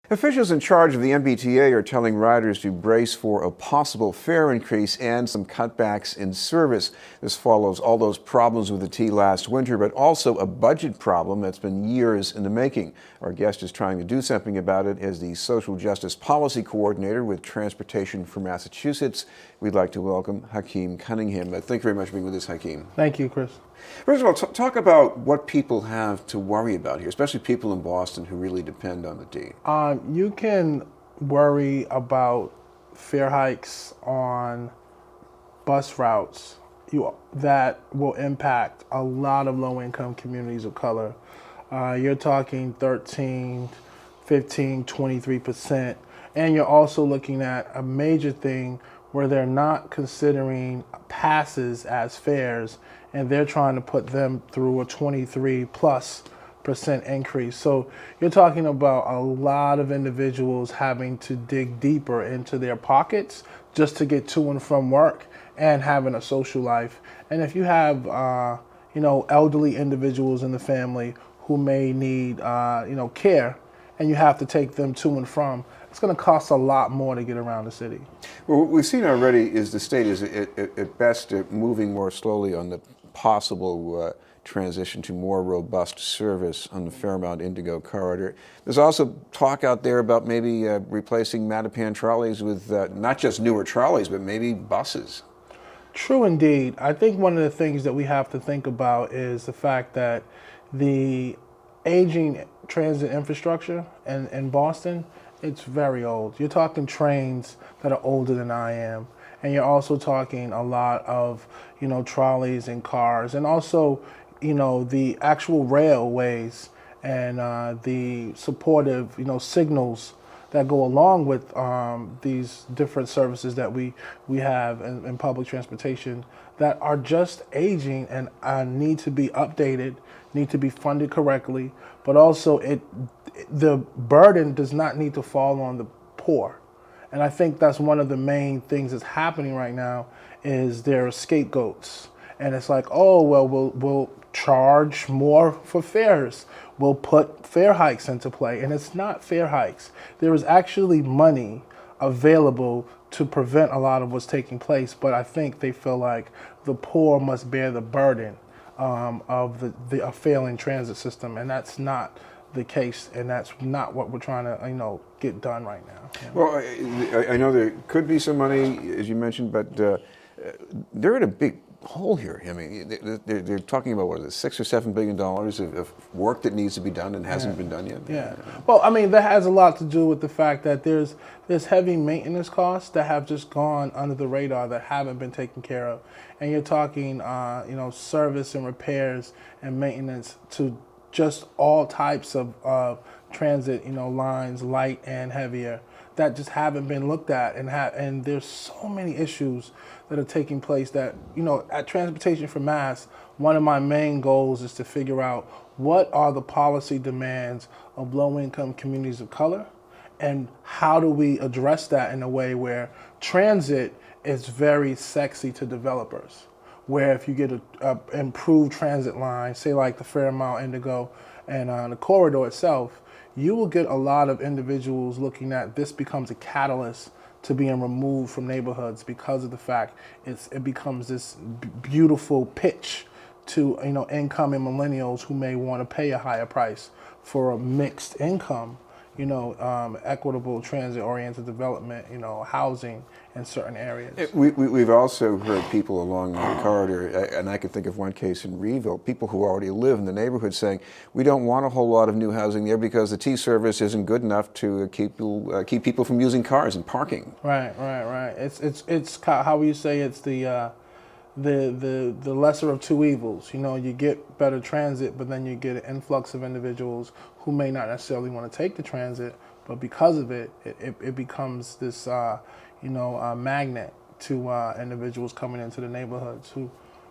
Officials in charge of the MBTA are telling riders to brace for a possible fare increase and some cutbacks in service. This follows all those problems with the T last winter, but also a budget problem that's been years in the making. Our guest is trying to do something about it as the Social Justice Policy Coordinator with Transportation for Massachusetts. We'd like to welcome Hakim Cunningham. Thank you very much for being with us, Hakim. Thank you, Chris. First of all, talk about what people have to worry about here, especially people in Boston who really depend on the T. You can worry about fare hikes on bus routes that will impact a lot of low-income communities of color. You're talking 13, 15, 23%. And you're also looking at a major thing where they're not considering passes as fares, and they're trying to put them through a 23+% increase. So you're talking about a lot of individuals having to dig deeper into their pockets just to get to and from work and having a social life. And if you have, elderly individuals in the family who may need, care, and you have to take them to and from, it's going to cost a lot more to get around the city. Well, what we've seen already is the state is at best moving more slowly on the possible transition to more robust service on the Fairmount Indigo corridor. There's also talk out there about maybe replacing Mattapan trolleys with not just newer trolleys, but maybe buses. True indeed. I think one of the things that we have to think about is the fact that the aging transit infrastructure in Boston, it's very old. You're talking trains that are older than I am. And you're also talking a lot of, trolleys and cars, and also, the actual railways and the supportive, signals that go along with these different services that we have in public transportation that are just aging and need to be updated, need to be funded correctly, but also the burden does not need to fall on the poor. And I think that's one of the main things that's happening right now is there are scapegoats. And it's like, oh, well, we'll charge more for fares. We'll put fare hikes into play. And it's not fare hikes. There is actually money available to prevent a lot of what's taking place. But I think they feel like the poor must bear the burden of a failing transit system. And that's not the case, and that's not what we're trying to get done right now. Well, I know there could be some money, as you mentioned, but they're in a big hole here. I mean, they're talking about what is it, $6 or $7 billion of work that needs to be done and hasn't been done yet. Yeah. Well, I mean, that has a lot to do with the fact that there's heavy maintenance costs that have just gone under the radar that haven't been taken care of, and you're talking, service and repairs and maintenance to just all types of transit, lines, light and heavier, that just haven't been looked at, and there's so many issues that are taking place that, at Transportation for Mass, one of my main goals is to figure out what are the policy demands of low-income communities of color, and how do we address that in a way where transit is very sexy to developers. Where if you get a improved transit line, say like the Fairmount Indigo and the corridor itself, you will get a lot of individuals looking at this becomes a catalyst to being removed from neighborhoods because of the fact it becomes this beautiful pitch to incoming millennials who may want to pay a higher price for a mixed income, equitable transit-oriented development, housing in certain areas. We've also heard people along the corridor, and I can think of one case in Reeville, people who already live in the neighborhood saying, we don't want a whole lot of new housing there because the T service isn't good enough to keep people from using cars and parking. Right. It's how you say it's the lesser of two evils. You get better transit, but then you get an influx of individuals who may not necessarily want to take the transit, but because of it becomes this, magnet to individuals coming into the neighborhoods who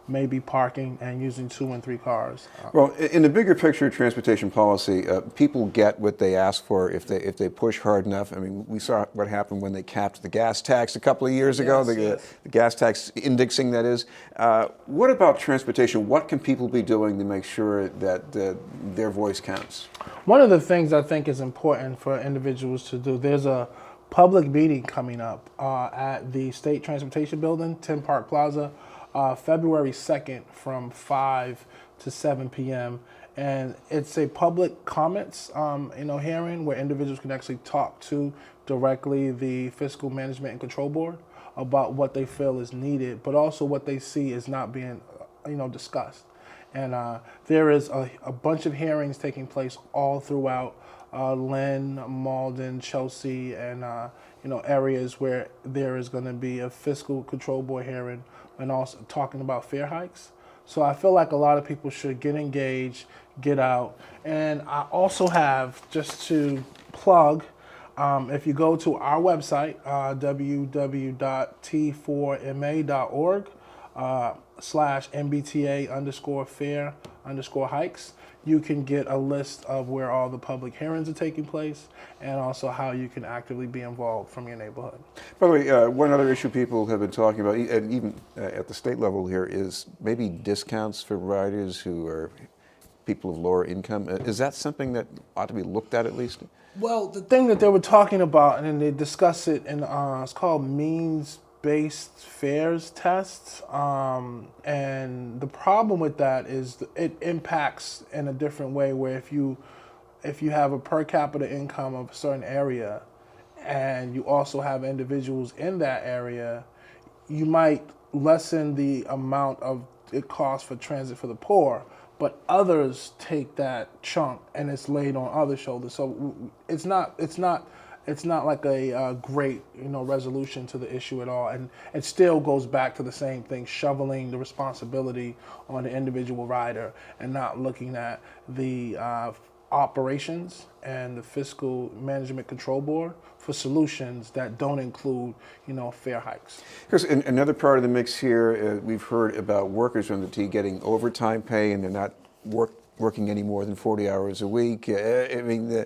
maybe parking and using 2 and 3 cars. Well, in the bigger picture of transportation policy, people get what they ask for if they push hard enough. I mean, we saw what happened when they capped the gas tax a couple of years ago, the gas tax indexing, that is. What about transportation? What can people be doing to make sure that their voice counts? One of the things I think is important for individuals to do, there's a public meeting coming up at the State Transportation Building, 10 Park Plaza, February 2nd from 5 to 7 p.m. And it's a public comments hearing where individuals can actually talk to directly the Fiscal Management and Control Board about what they feel is needed, but also what they see is not being discussed. And there is a bunch of hearings taking place all throughout Lynn, Malden, Chelsea, and areas where there is going to be a fiscal control board hearing and also talking about fare hikes. So I feel like a lot of people should get engaged, get out. And I also have, just to plug, if you go to our website, www.t4ma.org, /MBTA_fare_hikes, you can get a list of where all the public hearings are taking place and also how you can actively be involved from your neighborhood. By the way, one other issue people have been talking about, and even at the state level here, is maybe discounts for riders who are people of lower income. Is that something that ought to be looked at least? Well, the thing that they were talking about, and they discuss it in, it's called means-based fares tests, and the problem with that is it impacts in a different way. Where if you have a per capita income of a certain area, and you also have individuals in that area, you might lessen the amount of it costs for transit for the poor, but others take that chunk and it's laid on other shoulders. So it's not like a great resolution to the issue at all, and it still goes back to the same thing, shoveling the responsibility on the individual rider and not looking at the operations and the Fiscal Management Control Board for solutions that don't include fare hikes. Because another part of the mix here, we've heard about workers on the T getting overtime pay and they're not working any more than 40 hours a week. I mean,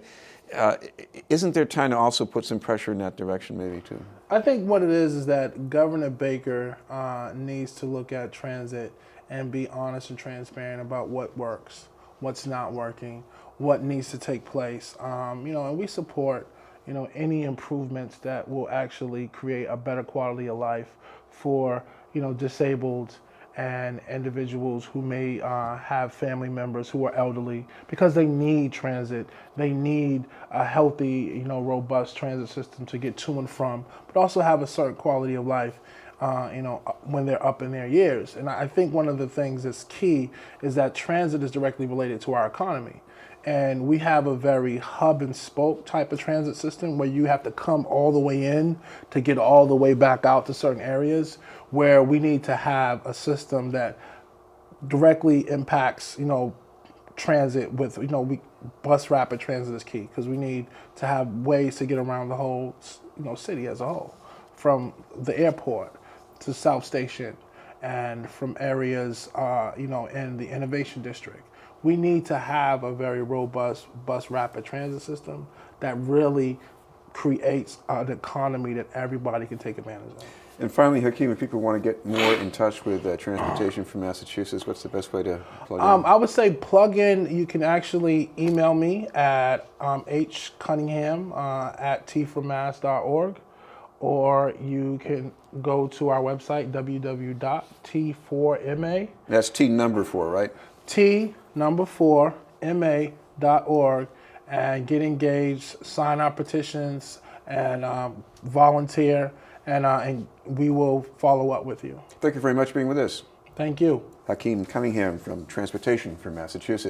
isn't there time to also put some pressure in that direction maybe too? I think what it is that Governor Baker needs to look at transit and be honest and transparent about what works, what's not working, what needs to take place. And we support any improvements that will actually create a better quality of life for disabled and individuals who may have family members who are elderly, because they need transit. They need a healthy, robust transit system to get to and from, but also have a certain quality of life, when they're up in their years. And I think one of the things that's key is that transit is directly related to our economy. And we have a very hub and spoke type of transit system where you have to come all the way in to get all the way back out to certain areas, where we need to have a system that directly impacts, transit with, bus rapid transit is key, because we need to have ways to get around the whole, city as a whole, from the airport to South Station and from areas, in the Innovation District. We need to have a very robust bus rapid transit system that really creates an economy that everybody can take advantage of. And finally, Hakim, if people want to get more in touch with Transportation for Massachusetts, what's the best way to plug in? I would say plug in. You can actually email me at hcunningham at t4mass.org, or you can go to our website, www.t4ma. That's T number 4, right? T4ma.org, and get engaged, sign our petitions, and volunteer, and we will follow up with you. Thank you very much for being with us. Thank you. Hakim Cunningham from Transportation for Massachusetts.